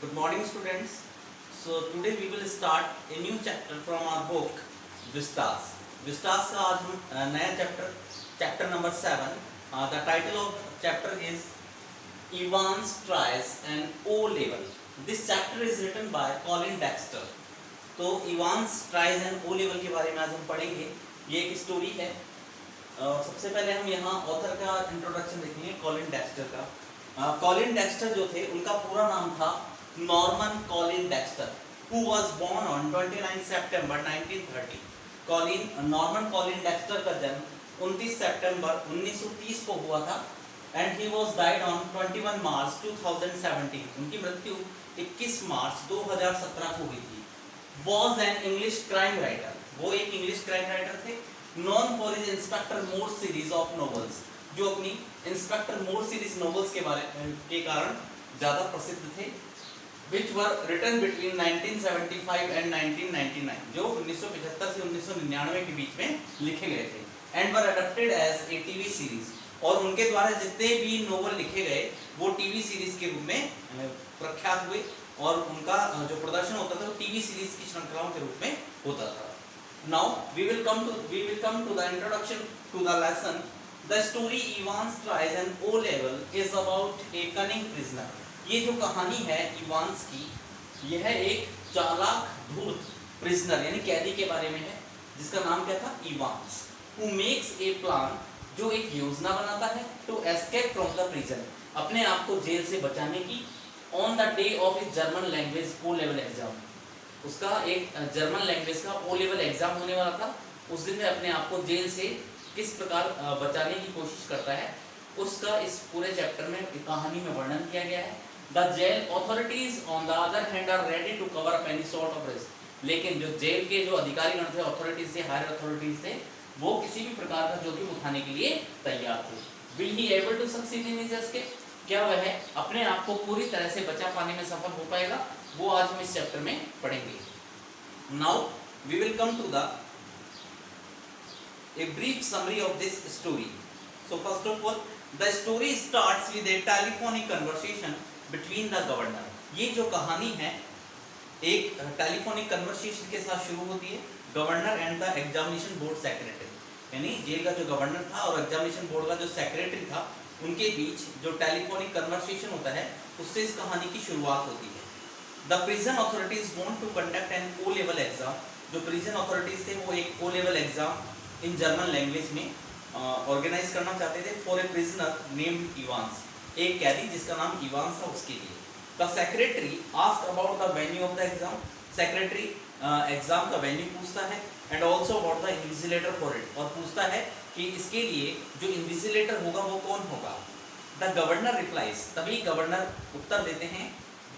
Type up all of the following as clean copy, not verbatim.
Good morning, students. So today we will start a new chapter from our book Vistas. Vistas का आज हम नया chapter number 7. The title of chapter is Evans tries an O level. This chapter is written by Colin Dexter. तो Evans tries an O level के बारे में आज हम पढ़ेंगे. ये एक स्टोरी है. सबसे पहले हम यहाँ ऑथर का इंट्रोडक्शन देखेंगे कॉलिन डेक्स्टर का. कॉलिन डेक्स्टर जो थे उनका पूरा नाम था Norman Colin Dexter, who was born on 29 September 1930. Norman Colin Dexter का जन्म 29 सितंबर 1930 को हुआ था and he was died on 21 मार्च 2017. उनकी मृत्यु 21 मार्च 2017 को हुई थी. was an English crime writer. वो एक इंग्लिश क्राइम राइटर थे. known for his inspector Morse series of novels, जो अपनी इंस्पेक्टर मोर्स सीरीज नॉवेल्स के कारण ज़्यादा प्रसिद्ध थे. which were written between 1975 and 1999, जो 1975 से 1999 के बीच में लिखे गए थे. and were adapted as a TV series. और उनके द्वारा जितने भी नोवेल लिखे गए वो टीवी सीरीज के रूप में प्रख्यात हुए और उनका जो प्रदर्शन होता था वो टीवी सीरीज की श्रृंखलाओं के रूप में होता था. Now we will come to the introduction to the lesson. The story Evans tries an O level is about a cunning prisoner. ये जो कहानी है इवांस की, यह एक चालाक धूर्त प्रिजनर यानी कैदी के बारे में है जिसका नाम क्या था, Evans. Who makes a plan, जो एक योजना बनाता है to escape from the prison, अपने आप को जेल से बचाने की. On the day of his German language O level exam, उसका एक जर्मन लैंग्वेज का ओ लेवल एग्जाम होने वाला था. उस दिन में अपने आप को जेल से किस प्रकार बचाने की कोशिश करता है उसका इस पूरे चैप्टर में कहानी में वर्णन किया गया है. The jail authorities on the other hand are ready to cover up any sort of risk. लेकिन जो जेल के जो अधिकारीगण थे, अथॉरिटीज थे, हायर अथॉरिटीज थे, वो किसी भी प्रकार का जोखिम उठाने के लिए तैयार थे. Will he able to succeed in his escape, क्या वह अपने आप को पूरी तरह से बचा पाने में सफल हो पाएगा, वो आज हम इस चैप्टर में पढ़ेंगे. Now we will come to a brief summary of this story. So first of all, the story starts with a telephonic conversation between the governor. ये जो कहानी है एक टेलीफोनिक कन्वर्सेशन के साथ शुरू होती है. Governor and the examination board secretary, यानी जेल का जो गवर्नर था और एग्जामिनेशन बोर्ड का जो सेक्रेटरी था, उनके बीच जो टेलीफोनिक कन्वर्सेशन होता है उससे इस कहानी की शुरुआत होती है. The prison authorities want to conduct an O level exam. जो prison authorities थे वो एक O level exam in German language में ऑर्गेनाइज करना चाहते थे for a prisoner named Evans, एक कैदी जिसका नाम इवांस था उसके लिए. The secretary asked about the venue of the exam. Secretary exam का वेन्यू पूछता है and also about the invigilator for it, और पूछता है कि इसके लिए जो इन्विजिलेटर होगा वो कौन होगा. The governor replies, तभी गवर्नर उत्तर देते हैं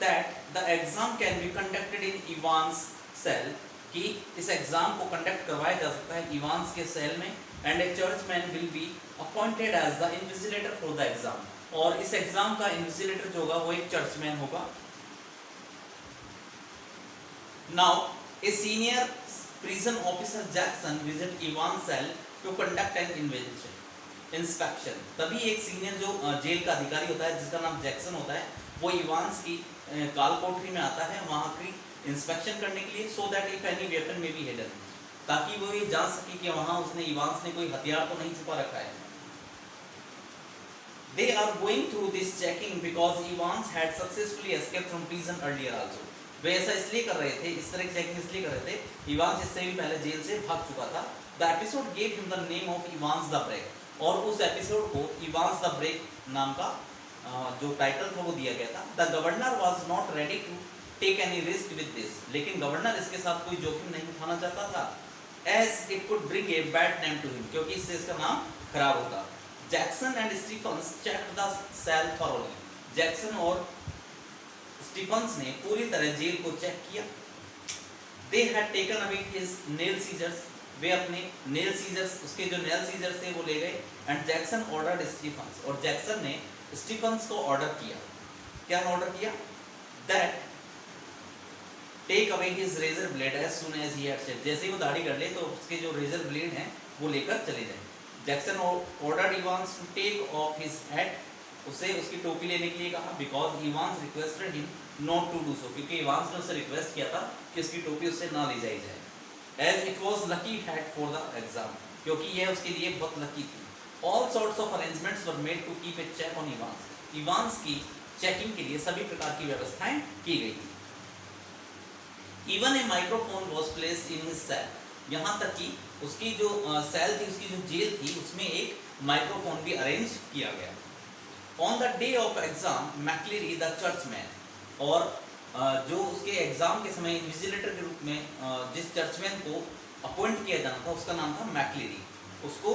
that the exam can be conducted in Evans cell, कि इस एग्जाम को कंडक्ट करवाया जा सकता है इवांस के सेल में. and a churchman will be appointed as the invigilator for the exam, और इस एग्जाम का इन्विजिलेटर जो होगा वो एक चर्चमैन होगा. now a senior prison officer Jackson visit Evans cell to conduct an inspection. तभी एक सीनियर जो जेल का अधिकारी होता है जिसका नाम जैक्सन होता है वो इवांस की काल कोठरी में आता है वहाँ की इंस्पेक्शन करने के लिए. So that if any weapon में बी हिडन, ताकि वो ये जान सके कि वहाँ उसने इवांस ने कोई हथियार तो नहीं छुपा रखा है. They are going through this checking because Evans had successfully escaped from prison earlier also. वे ऐसा इसलिए कर रहे थे, इस तरह की चेकिंग इसलिए कर रहे थे, इवांस इससे भी पहले जेल से भाग चुका था. The episode gave him the name of Evans the Break, और उस एपिसोड को इवांस द ब्रेक नाम का जो टाइटल था वो दिया गया था. The governor was not ready to take any risk with this, लेकिन गवर्नर इसके साथ कोई जोखिम नहीं उठाना चाहता था. As it could bring a bad name to him, क्योंकि इससे इसका नाम खराब होगा. Jackson and Stephens checked the cell thoroughly. Jackson और स्टीफन्स ने पूरी तरह जेल को चेक किया. They had taken away his nail scissors, वे अपने नेल सीजर्स, उसके जो नेल सीजर्स थे वो ले गए. एंड जैक्सन ऑर्डर्ड स्टीफन्स, और जैक्सन ने स्टीफन्स को ऑर्डर किया. क्या ऑर्डर किया? That take away his razor blade as soon as he had said, जैसे ही वो दाढ़ी कर ले तो उसके जो रेजर ब्लेड हैं वो लेकर चले जाए. Jackson ordered Evans to take off his hat, उससे उसकी टोपी लेने के लिए कहा. Because Evans requested him not to do so, क्योंकि इवांस ने उससे रिक्वेस्ट किया था कि उसकी टोपी उससे ना ली जाई जाए. As it was lucky had for the exam, क्योंकि यह उसके लिए बहुत लकी थी. All sorts of arrangements were made to keep a check on Evans. Evans की चेकिंग के लिए सभी प्रकार की व्यवस्थाएं की गई थी. Even a microphone was placed in his cell. यहाँ तक कि उसकी जो सेल थी, उसकी जो जेल थी, उसमें एक माइक्रोफोन भी अरेंज किया गया. On the day of exam McLeery the churchman, और जो उसके एग्जाम के समय इन्विजिलेटर के रूप में जिस चर्चमैन को अपॉइंट किया जाना था उसका नाम था मैक्लेरी. उसको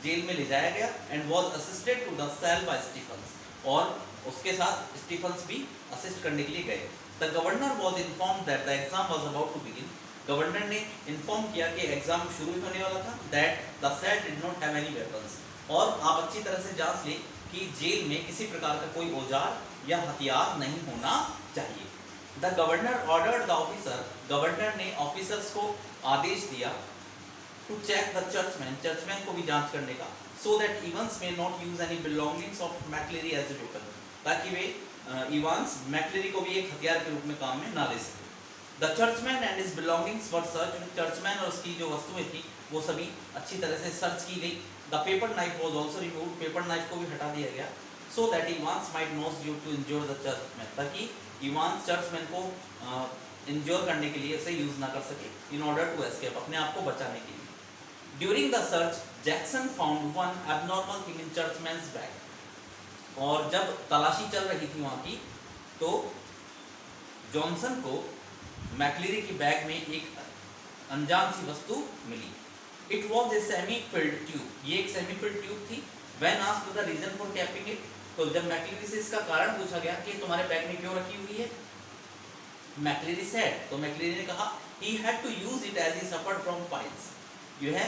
जेल में ले जाया गया and was assisted to the cell by Stephens, और उसके साथ स्टीफन्स भी असिस्ट करने के लिए गए. The governor was inform that the exam was about to begin. Governor ने इन्फॉर्म किया कि एग्जाम शुरू ही होने वाला था. That the cell did not have any weapons, और आप अच्छी तरह से जांच लें कि जेल में किसी प्रकार का कोई औजार या हथियार नहीं होना चाहिए. The governor ordered the officer, governor ने ऑफिसर्स को आदेश दिया to check the churchman, churchman को भी जांच करने का, so that Evans may not use any belongings of McLeery as a weapon, ताकि वे इवांस मैक्लेरी को भी एक हथियार के रूप में काम में ना ले सके. The churchman and his belongings were search, churchman और उसकी जो वस्तुएं थी वो सभी अच्छी तरह से सर्च की गई. The paper knife was also remove, paper knife को भी हटा दिया गया. So that Evans might not use to injure the churchman, ताकि इवांस चर्चमैन को इंज्योर करने के लिए उसे यूज ना कर सके, इन ऑर्डर टू एस्केप, अपने आप को बचाने के लिए. During the search Jackson found one abnormal thing in churchman's bag, और जब तलाशी चल रही थी वहाँ की तो जॉनसन को मैक्लेरी की बैग में एक अनजान सी वस्तु मिली. It was a semi filled tube, ये एक सेमी फिल्ड ट्यूब थी. When asked the reason for capping it, तो जब मैक्लेरी से इसका कारण पूछा गया कि तुम्हारे बैग में क्यों रखी हुई है, मैक्लेरी सेड, तो मैक्लेरी ने कहा he had to use it as he suffered from piles, यह है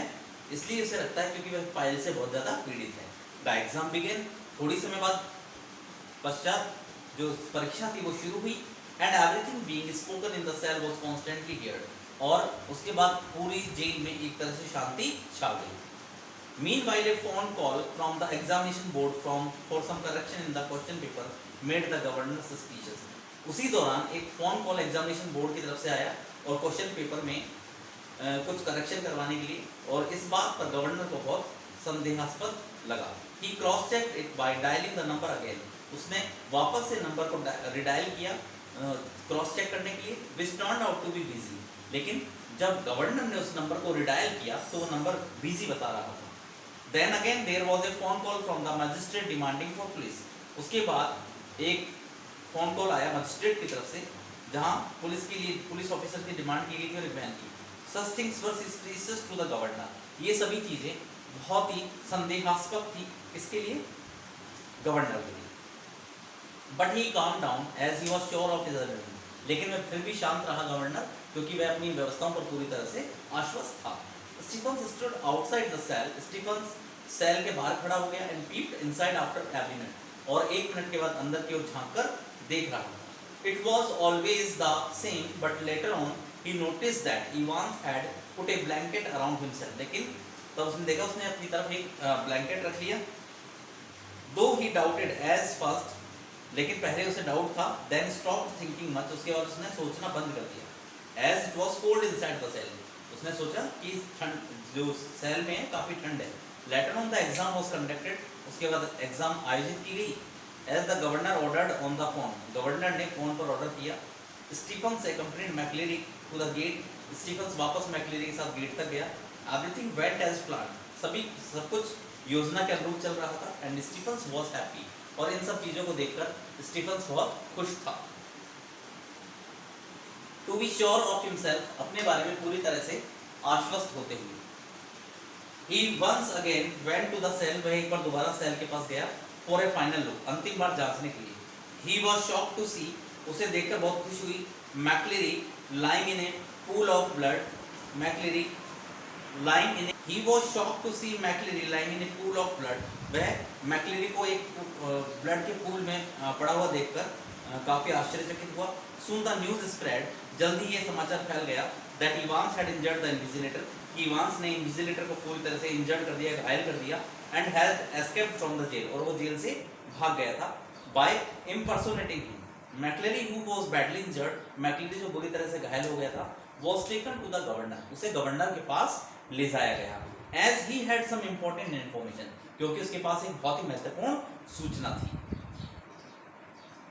इसलिए उसे रखता है क्योंकि वह पाइल से बहुत ज़्यादा पीड़ित है. द एग्जाम बिगेन, थोड़ी समय बाद पश्चात जो परीक्षा थी वो शुरू हुई. And everything being spoken in the cell was constantly heard, और उसके बाद पूरी जेल में एक तरह से शांति छा गई. Meanwhile a phone call from the examination board for some correction in the question paper made the governor suspicious. उसी दौरान एक फ़ोन कॉल एग्जामिनेशन बोर्ड की तरफ से आया और क्वेश्चन पेपर में कुछ करेक्शन करवाने के लिए, और इस बात पर गवर्नर को बहुत संदेहास्पद लगा. He cross check it by dialling the number again, उसने वापस से नंबर को रिडायल किया क्रॉस चेक करने के लिए. Which turn out to be busy, लेकिन जब गवर्नर ने उस नंबर को रिडायल किया तो वो नंबर बिजी बता रहा था. Then again there was a phone call from the magistrate demanding for police. उसके बाद एक फोन कॉल आया मजिस्ट्रेट की तरफ से जहां पुलिस के लिए, पुलिस ऑफिसर की डिमांड की गई थी और एक बयान की. Such things were suspicious to the governor, ये सभी चीज़ें बहुत ही संदेहास्पद थी. किसके लिए? गवर्नर के लिए. But he calm down as he was sure of his identity, लेकिन वह फिर भी शांत रहा गवर्नर, क्योंकि वह अपनी व्यवस्थाओं पर पूरी तरह से आश्वस्त था. Stephens stood outside the cell, Stephens cell के बाहर खड़ा हो गया. And peeped inside after every minute, और एक मिनट के बाद अंदर की ओर झांक कर देख रहा था. It was always the same, but later on he notice that Evans had put A blanket around himself, लेकिन तब उसने देखा उसने अपनी तरफ एक ब्लैंकेट रख लिया. दो ही डाउटेड एज फर्स्ट, लेकिन पहले उसे डाउट था. देन स्टॉप थिंकिंग मच, उसके बाद उसने सोचना बंद कर दिया. As it was cold inside the cell, उसने सोचा कि ठंड जो सेल में है काफ़ी ठंड है. Later on the exam was conducted, उसके बाद एग्जाम आयोजित की गई. As the governor ordered on the phone, governor ने फोन पर ऑर्डर किया. Stephens accompanied McLeery to the gate, Stephens वापस मैक्लेरी के साथ गेट तक गया. एवरीथिंग वेंट एज प्लान, सब कुछ योजना के अनुरूप चल रहा था. एंड स्टीफन्स वॉज हैप्पी, और इन सब चीज़ों को देखकर स्टीफन्स बहुत खुश था. To be sure of himself, अपने बारे में पूरी तरह से आश्वस्त होते हुए. He once again went to the cell, वह एक बार दोबारा सेल के पास गया. फॉर ए फाइनल लुक, अंतिम बार जांचने के लिए. He was shock to see, उसे देखकर बहुत खुश हुई. McLeery lying in a pool of blood, McLeery lying in, he was shock to see McLeery lying in a pool of blood, वह मैक्लेरी को एक ब्लड के पूल में पड़ा हुआ देखकर काफ़ी आश्चर्यचकित हुआ. सून द न्यूज़ स्प्रेड, जल्दी ये समाचार फैल गया. That Evans had injured the invigilator, कि इवांस ने इन्विजिलेटर को पूरी तरह से इंजर्ड कर दिया, घायल कर दिया. And has escaped from the jail, और वो जेल से भाग गया था. By impersonating him, McLeery who was badly injured, McLeery जो बुरी तरह से घायल हो गया था, was taken to the governor, उसे गवर्नर के पास ले जाया गया, as he had some important information, क्योंकि उसके पास एक बहुत ही महत्वपूर्ण सूचना थी।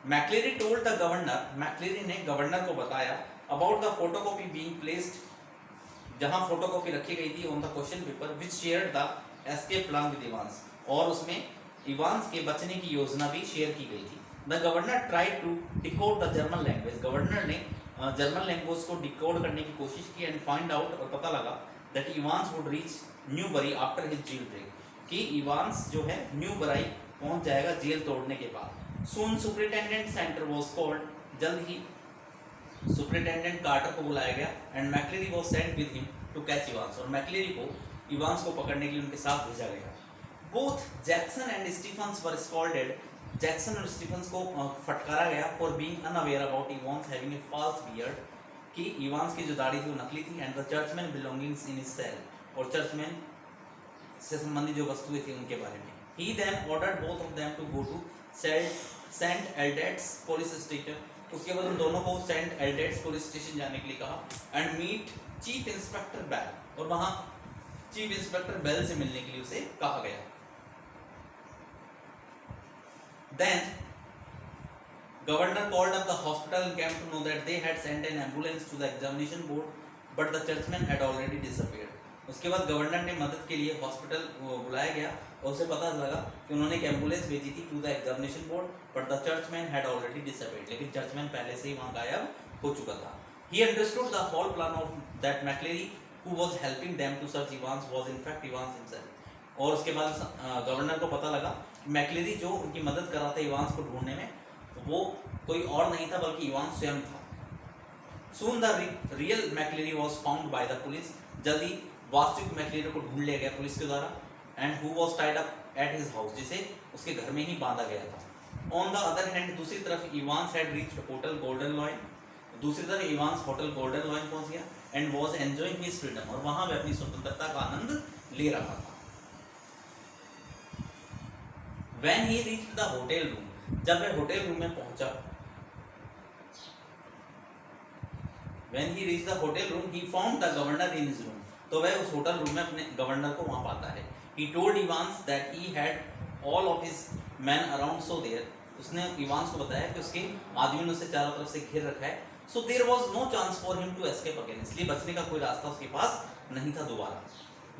मैक्लेरी told the governor, मैक्लेरी ने गवर्नर को बताया about the photocopy being placed, जहां फोटोकॉपी रखी गई थी on the question paper which shared the escape plan with Evans, और उसमें इवांस के बचने की योजना भी शेयर की गई थी। The governor tried to decode the German language, governor ने जर्मन लैंग्वेज को डिकोड करने की कोशिश की एंड फाइंड आउट, और पता लगा that Evans would reach Newbury after his jail break, कि इवांस जो है न्यूबरी पहुंच जाएगा जेल तोड़ने के बाद। Soon superintendent centre was called, जल्द ही सुपरिटेंडेंट कार्टर को बुलाया गया and McCleary was sent with him to catch Evans, और मैक्लेरी को इवांस को पकड़ने के लिए उनके साथ भेजा गया। Both Jackson and Stephens were scolded, Jackson और स्टीफन्स को फटकारा गया for being unaware about Evans having a false beard, कि इवांस की जो दाढ़ी थी वो नकली थी, and the churchman belongings in his cell, और चर्चमैन से संबंधित जो वस्तुएं थी उनके बारे में। He then ordered both of them to go to Saint Aldate's police station, उसके बाद उन दोनों को सेंट एल्डेट्स पुलिस स्टेशन जाने के लिए कहा and meet chief inspector Bell, और वहां चीफ इंस्पेक्टर बेल से मिलने के लिए उसे कहा गया। Then governor called up the hospital and came to know that they had sent an ambulance to the examination board, but the churchman had already disappeared. उसके बाद गवर्नर ने मदद के लिए हॉस्पिटल बुलाया गया और उसे पता लगा कि उन्होंने एक एम्बुलेंस भेजी थी to the examination board, but the churchman had already disappeared, लेकिन चर्चमैन पहले से ही वहां गायब हो चुका था। He understood the whole plan of that McCleary, who was helping them to search Evans, was in fact Evans himself. और उसके बाद गवर्नर को पता लगा कि मैक्लेरी जो उनकी मदद कर रहा था इवांस को ढूंढने में, वो कोई और नहीं था बल्कि इवांस स्वयं था। Soon the real McCleary was found by the police, जल्दी वास्तविक मैक्लेरी को ढूंढ लिया गया पुलिस के द्वारा, and who was tied up at his house, जिसे उसके घर में ही बांधा गया था। ऑन द अदर हैंड, दूसरी तरफ Evans had reached hotel golden lion, दूसरी तरफ इवांस होटल गोल्डन लॉयन पहुंच गया and was enjoying his freedom, और वहां वह अपनी स्वतंत्रता का आनंद ले रहा था। When he reached the hotel room, जब वह होटल रूम में पहुंचा, When he reached the hotel room, he found the governor in his room, तो वह उस होटल रूम में अपने गवर्नर को वहां पाता है। He told Evans that he had all of his men around, so there, उसने इवांस को बताया कि उसके आदमियों ने उसे चारों तरफ से घेर रखा है, so there was no chance for him to escape again, इसलिए बचने का कोई रास्ता उसके पास नहीं था दोबारा।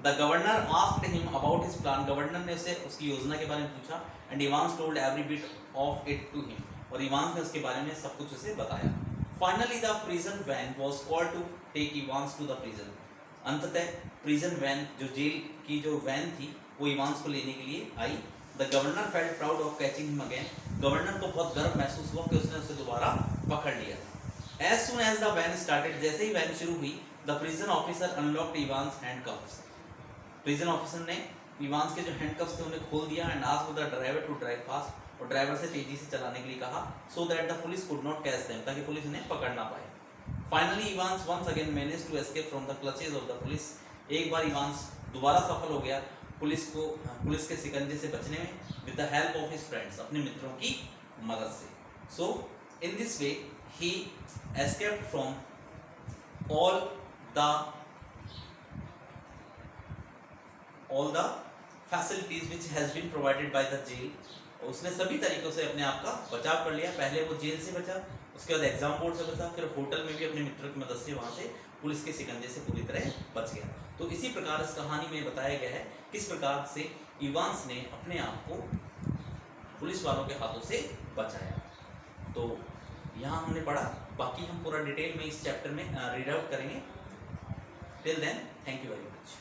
The governor asked him about his plan, governor ने उसे उसकी योजना के बारे में पूछा, and Evans told every bit of it to him, और इवांस ने उसके बारे में सब कुछ उसे बताया। Finally the prison van was called to take Evans to the prison, अंततः प्रिजन वैन, जो जेल की जो वैन थी, वो इवांस को लेने के लिए आई। The governor felt proud of catching him again, governor को बहुत गर्व महसूस हुआ कि उसने उसे दोबारा पकड़ लिया था। As soon as the van started, जैसे ही वैन शुरू हुई, the prison officer unlocked Evans handcuffs, prison officer ने इवांस के जो हैंडकफ्स थे उन्हें खोल दिया and asked the driver to drive fast, और ड्राइवर से तेजी से चलाने के लिए कहा, so that the police could not catch them, ताकि पुलिस उन्हें पकड़ ना पाए। Finally Evans once again managed to escape from the clutches of the police, एक बार इवांस दोबारा सफल हो गया पुलिस के शिकंजे से बचने में, with the help of his friends, अपने मित्रों की मदद से। So in this way he escaped from all the facilities which has been provided by the jail, उसने सभी तरीकों से अपने आप का बचाव कर लिया। पहले वो जेल से बचा, उसके बाद एग्जाम बोर्ड से बचा, फिर होटल में भी अपने मित्रों की मदद से वहां से पुलिस के शिकंजे से पूरी तरह बच गया। तो इसी प्रकार इस कहानी में बताया गया है किस प्रकार से इवांस ने अपने आप को पुलिस वालों के हाथों से बचाया। तो यहाँ हमने पढ़ा, बाकी हम पूरा डिटेल में इस चैप्टर में रीड आउट करेंगे। Till then, thank you very much.